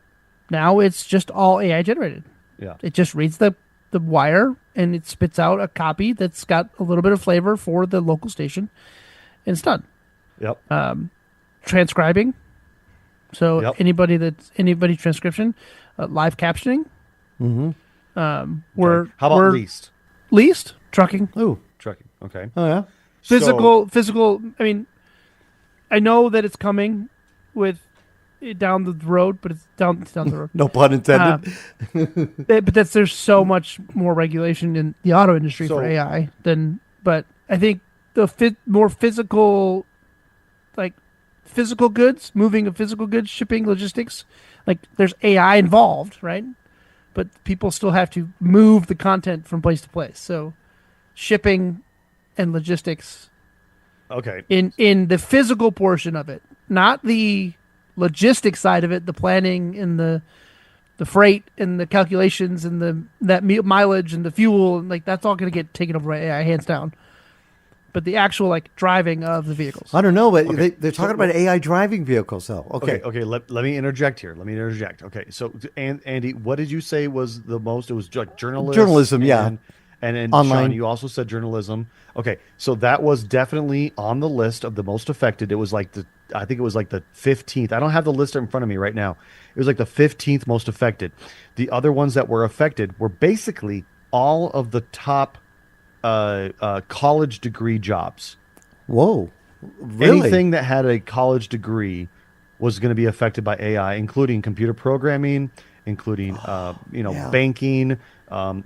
Now it's just all AI generated. Yeah. It just reads the wire and it spits out a copy that's got a little bit of flavor for the local station, and it's done. Yep. Transcribing. So Yep. anybody transcription, live captioning. Mm-hmm. We're How about least? least trucking. Ooh. Trucking. Okay. Oh, yeah. Physical. I mean, I know that it's coming with it down the road, but it's down the road. No pun intended. But there's so much more regulation in the auto industry for AI than. But I think the more physical, like physical goods, moving of physical goods, shipping, logistics, like there's AI involved, right? But people still have to move the content from place to place. So shipping and logistics Okay. in the physical portion of it, not the logistic side of it, the planning and the freight and the calculations and that mileage and the fuel, and like that's all going to get taken over by AI hands down. But the actual driving of the vehicles. I don't know, but they're talking about AI driving vehicles, though. Okay. Okay. Let me interject here. Okay. So, Andy, what did you say was the most? It was like Journalism, yeah. And Online. Shawn, you also said journalism. Okay. So that was definitely on the list of the most affected. It was I think it was like the 15th. I don't have the list in front of me right now. It was like the 15th most affected. The other ones that were affected were basically all of the top college degree jobs. Whoa. Really? Anything that had a college degree was going to be affected by AI, including computer programming, including banking,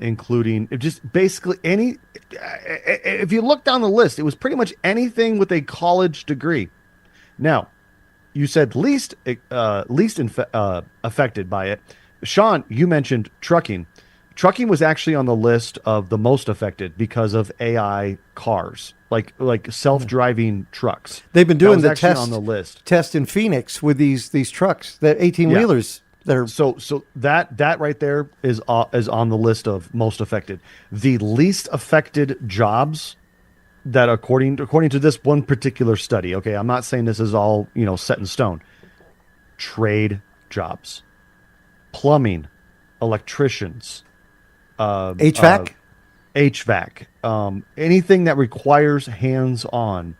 including just basically any. If you look down the list, it was pretty much anything with a college degree. Now, you said least affected by it. Shawn, you mentioned trucking. Trucking was actually on the list of the most affected because of AI cars, like self-driving trucks. They've been doing the test on the list. Test in Phoenix with these trucks, that 18-wheelers that are So that right there is on the list of most affected. The least affected jobs that according to this one particular study, okay, I'm not saying this is all, set in stone. Trade jobs, plumbing, electricians, HVAC, anything that requires hands-on.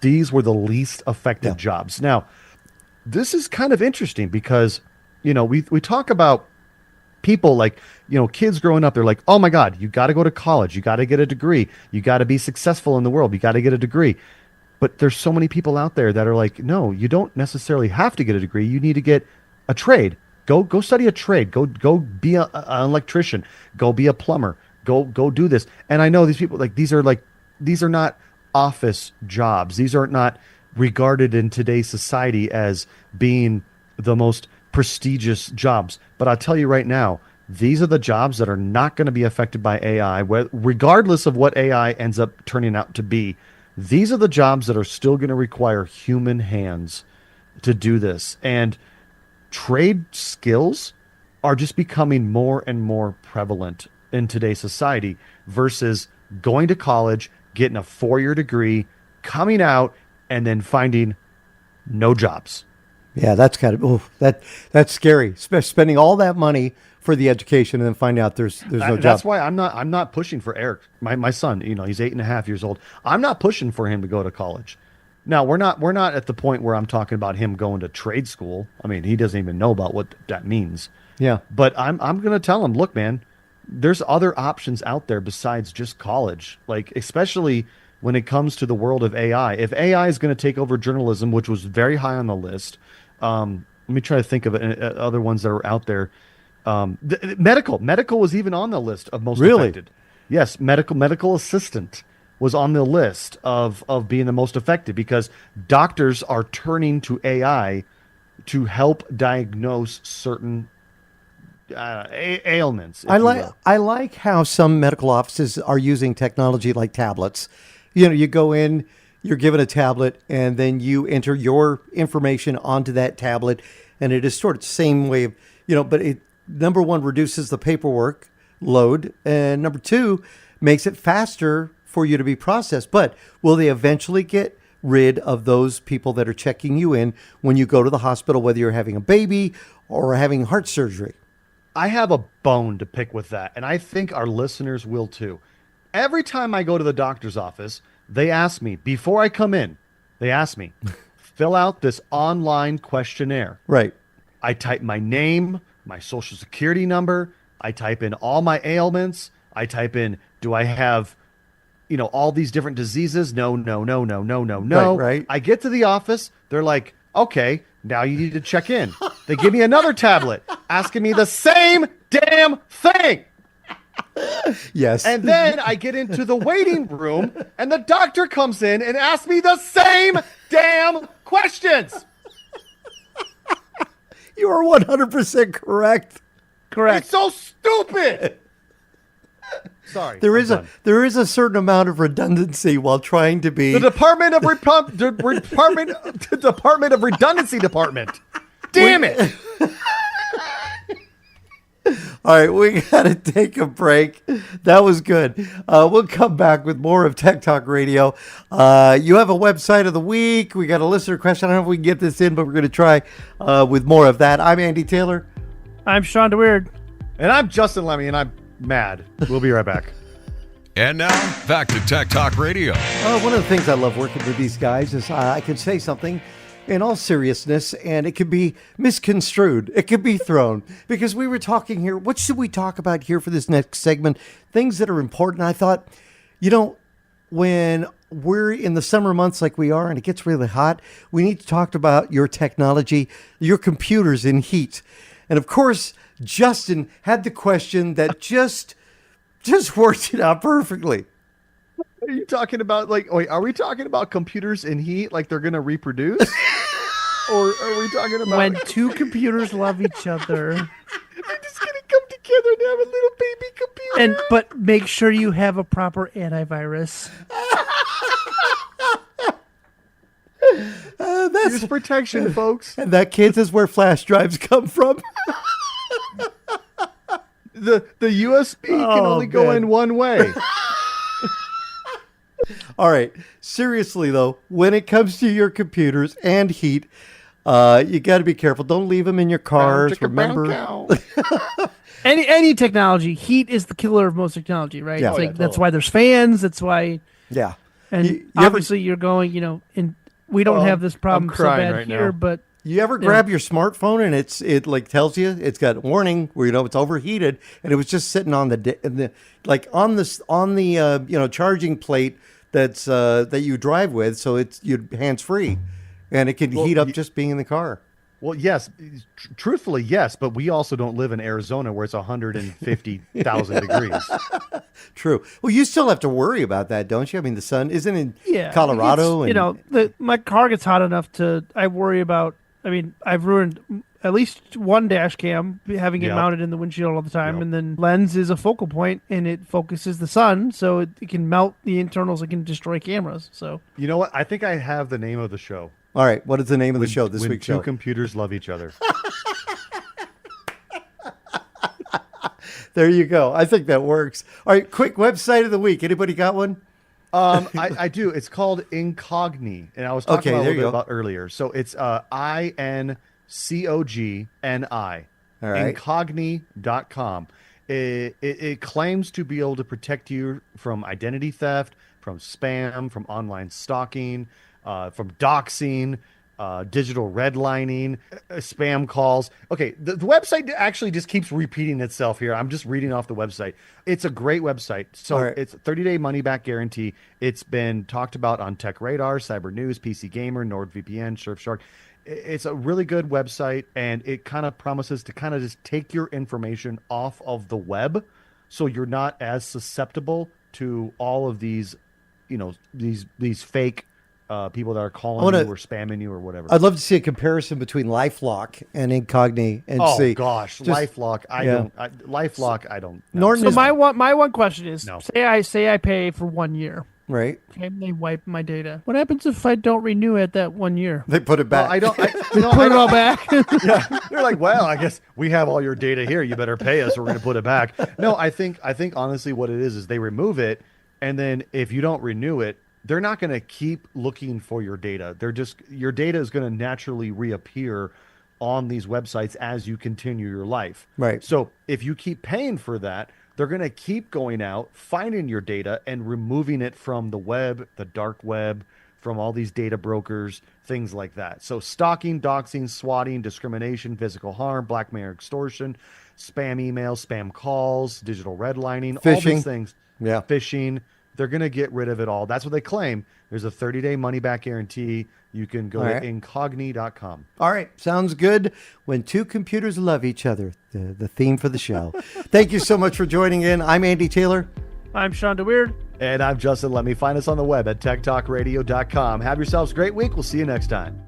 These were the least affected jobs. Now, this is kind of interesting because, we talk about people like, kids growing up, they're like, oh my God, you got to go to college. You got to get a degree. You got to be successful in the world. You got to get a degree. But there's so many people out there that are like, no, you don't necessarily have to get a degree. You need to get a trade. Go study a trade. Go be an electrician. Go be a plumber. Go do this. And I know these people, these are not office jobs. These are not regarded in today's society as being the most prestigious jobs. But I'll tell you right now, these are the jobs that are not going to be affected by AI, regardless of what AI ends up turning out to be. These are the jobs that are still going to require human hands to do this. And trade skills are just becoming more and more prevalent in today's society versus going to college, getting a 4-year degree, coming out, and then finding no jobs. Yeah, that's that's scary. Spending all that money for the education and then find out there's no job. That's why I'm not pushing for Eric, my son. He's 8.5 years old. I'm not pushing for him to go to college. Now we're not at the point where I'm talking about him going to trade school. I mean, he doesn't even know about what that means. Yeah, but I'm going to tell him, look, man, there's other options out there besides just college. Like, especially when it comes to the world of AI. If AI is going to take over journalism, which was very high on the list, let me try to think of other ones that are out there. Medical was even on the list of most affected. Yes, medical assistant was on the list of being the most affected because doctors are turning to AI to help diagnose certain ailments. I like how some medical offices are using technology like tablets. You go in, you're given a tablet, and then you enter your information onto that tablet, and it is stored the same way of, but it, number one, reduces the paperwork load, and number two, makes it faster for you to be processed. But will they eventually get rid of those people that are checking you in when you go to the hospital, whether you're having a baby or having heart surgery? I have a bone to pick with that, and I think our listeners will too. Every time I go to the doctor's office, they ask me, before I come in, fill out this online questionnaire. Right. I type my name, my social security number. I type in all my ailments. I type in, do I have, all these different diseases? No. Right. I get to the office. They're like, okay, now you need to check in. They give me another tablet asking me the same damn thing. Yes. And then I get into the waiting room and the doctor comes in and asks me the same damn questions. You are 100% correct. It's so stupid. Sorry. There is a certain amount of redundancy while trying to be the Department of Redundancy Department. Damn it. All right, we got to take a break. That was good. We'll come back with more of Tech Talk Radio. You have a website of the week. We got a listener question. I don't know if we can get this in, but we're going to try with more of that. I'm Andy Taylor. I'm Shawn DeWeird. And I'm Justin Lemmy, and I'm mad. We'll be right back. And now, back to Tech Talk Radio. One of the things I love working with these guys is I can say something in all seriousness, and it could be misconstrued. It could be thrown. Because we were talking here, what should we talk about here for this next segment? Things that are important. I thought, when we're in the summer months like we are and it gets really hot, we need to talk about your technology, your computers in heat. And of course, Justin had the question that just worked it out perfectly. Are you talking about wait, are we talking about computers in heat like they're going to reproduce? Or are we talking about When two computers love each other. they're just going to come together and have a little baby computer? But make sure you have a proper antivirus. Use protection, folks. And that, kids, is where flash drives come from. The USB can only go man. in one way. All right. Seriously, though, when it comes to your computers and heat, you got to be careful. Don't leave them in your cars. Remember, Any technology, heat is the killer of most technology, right? Yeah. It's Oh, like yeah, that's totally. why there's fans. That's why, yeah. and You ever- obviously you're going, and we don't have this problem I'm so crying bad right here, now. but You ever grab your smartphone and it like tells you it's got warning where it's overheated, and it was just sitting on the charging plate that you drive with, so it's hands free, and it can heat up just being in the car. Well, yes, truthfully, yes, but we also don't live in Arizona where it's 150,000 degrees. True. Well, you still have to worry about that, don't you? I mean, the sun isn't in yeah, Colorado, it's, my car gets hot enough I worry about. I mean, I've ruined at least one dash cam having it Yep. mounted in the windshield all the time, Yep. and then lens is a focal point and it focuses the sun, so it can melt the internals. It can destroy cameras. So You know what? I think I have the name of the show. All right, what is the name of the show this When week's two show? computers love each other. There you go. I think that works. All right, quick website of the week. Anybody got one? I do. It's called Incogni, and I was talking Okay, about a there little you bit go. about earlier. So it's INCOGNI. All right. Incogni.com. It claims to be able to protect you from identity theft, from spam, from online stalking, from doxing, digital redlining, spam calls. Okay, the website actually just keeps repeating itself here. I'm just reading off the website. It's a great website. So All right. it's a 30-day money-back guarantee. It's been talked about on Tech Radar, Cyber News, PC Gamer, NordVPN, Surfshark. It's a really good website, and it kind of promises to kind of just take your information off of the web so you're not as susceptible to all of these, these fake people that are calling you or spamming you or whatever. I'd love to see a comparison between LifeLock and Incogni and Oh see. gosh, Just- LifeLock. I don't know. Norton So is my one question is: No. say I pay for 1 year, right. okay, and they wipe my data. What happens if I don't renew it that 1 year? They put it back. Well, I don't. Put it all back. Yeah, they're like, well, I guess we have all your data here. You better pay us, or we're going to put it back. No, I think honestly, what it is they remove it, and then if you don't renew it, they're not going to keep looking for your data. Your data is going to naturally reappear on these websites as you continue your life. Right. So if you keep paying for that, they're going to keep going out, finding your data and removing it from the web, the dark web, from all these data brokers, things like that. So stalking, doxing, swatting, discrimination, physical harm, blackmail, extortion, spam emails, spam calls, digital redlining, all Phishing. these things. Yeah. Phishing. They're going to get rid of it all. That's what they claim. There's a 30-day money-back guarantee. You can go All to right. incogni.com. All right. Sounds good. When two computers love each other, the theme for the show. Thank you so much for joining in. I'm Andy Taylor. I'm Shawn DeWeird. And I'm Justin Lemmy. Find us on the web at techtalkradio.com. Have yourselves a great week. We'll see you next time.